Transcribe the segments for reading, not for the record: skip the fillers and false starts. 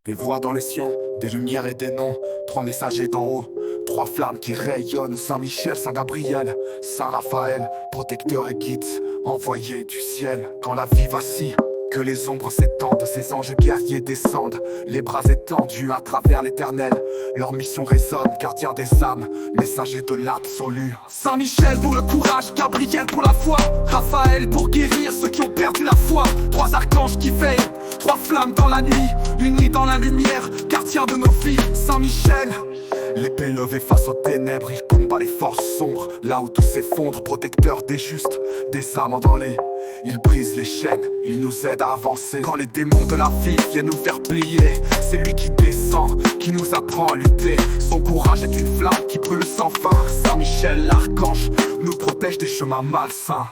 Des voix dans les cieux, des lumières et des noms. Trois messagers d'en haut, trois flammes qui rayonnent. Saint-Michel, Saint-Gabriel, Saint-Raphaël, protecteur et guide, envoyé du ciel. Quand la vie vacille, que les ombres s'étendent, ces anges guerriers descendent, les bras étendus à travers l'éternel. Leur mission résonne, gardien des âmes, messager de l'absolu. Saint-Michel pour le courage, Gabriel pour la foi, Raphaël pour guérir ceux qui ont perdu la foi. Trois archanges qui veillent, trois flammes dans la nuit, unis dans la lumière, gardien de nos vies. Saint-Michel, l'épée levée face aux ténèbres, il combat les forces sombres. Là où tout s'effondre, protecteur des justes, des âmes endolées. Il brise les chaînes, il nous aide à avancer. Quand les démons de la vie viennent nous faire plier, c'est lui qui descend, qui nous apprend à lutter. Son courage est une flamme qui brûle sans fin. Saint-Michel l'archange nous protège des chemins malsains.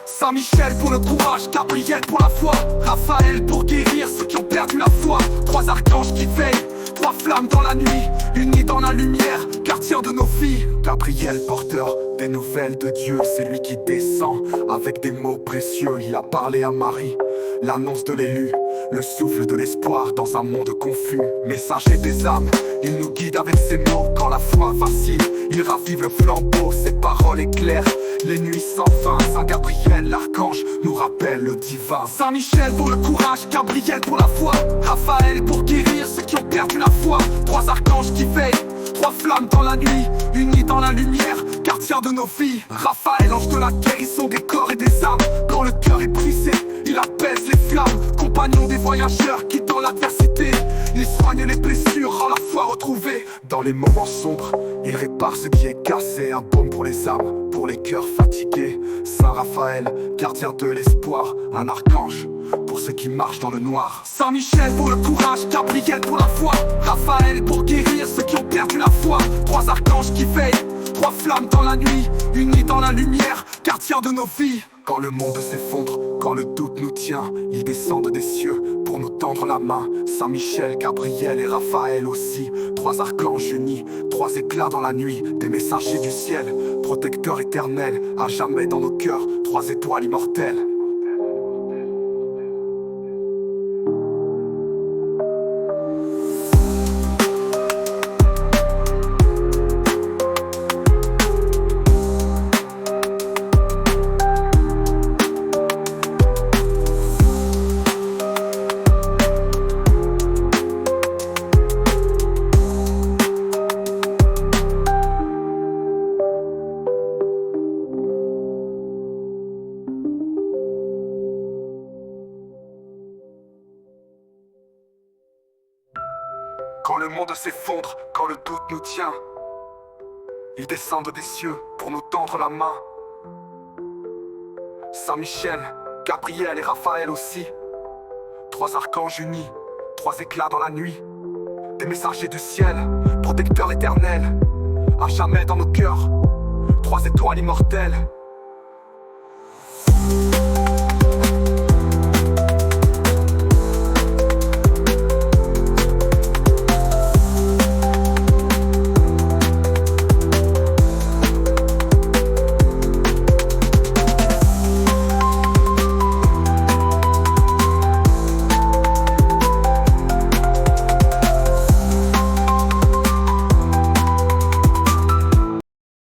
Saint-Michel pour le courage, Gabriel pour la foi, Raphaël pour guérir ceux qui ont perdu la foi. Trois archanges qui veillent, trois flammes dans la nuit, unis dans la lumière, gardien de nos vies. Gabriel porteur des nouvelles de Dieu, c'est lui qui descend avec des mots précieux. Il a parlé à Marie, l'annonce de l'élu, le souffle de l'espoir dans un monde confus. Messager des âmes, il nous guide avec ses mots. Quand la foi vacille, il ravive le flambeau, ses paroles éclairent les nuits sans fin. Saint-Gabriel, l'archange, nous rappelle le divin. Saint-Michel pour le courage, Gabriel pour la foi, Raphaël pour guérir ceux qui ont perdu la foi. Trois archanges qui veillent, trois flammes dans la nuit, unis dans la lumière, gardien de nos vies. Raphaël, ange de la guérison des corps et des âmes. Quand le cœur est brisé, il apaise les flammes. Compagnon des voyageurs qui dans l'adversité, il soigne les blessures, rend la foi retrouvée. Dans les moments sombres, il répare ce qui est cassé. Un baume pour les âmes, pour les cœurs fatigués. Saint-Raphaël, gardien de l'espoir, un archange pour ceux qui marchent dans le noir. Saint-Michel pour le courage, Gabriel pour la foi, Raphaël pour guérir ceux qui ont perdu la foi. Trois archanges qui veillent, trois flammes dans la nuit, unis dans la lumière, gardien de nos vies. Quand le monde s'effondre, quand le doute nous tient, ils descendent des cieux pour nous tendre la main. Saint-Michel, Gabriel et Raphaël aussi, trois archanges unis, trois éclats dans la nuit, des messagers du ciel, protecteurs éternels, à jamais dans nos cœurs, trois étoiles immortelles. Quand le monde s'effondre, quand le doute nous tient, ils descendent des cieux pour nous tendre la main. Saint-Michel, Gabriel et Raphaël aussi, trois archanges unis, trois éclats dans la nuit, des messagers du ciel, protecteurs éternels, à jamais dans nos cœurs, trois étoiles immortelles.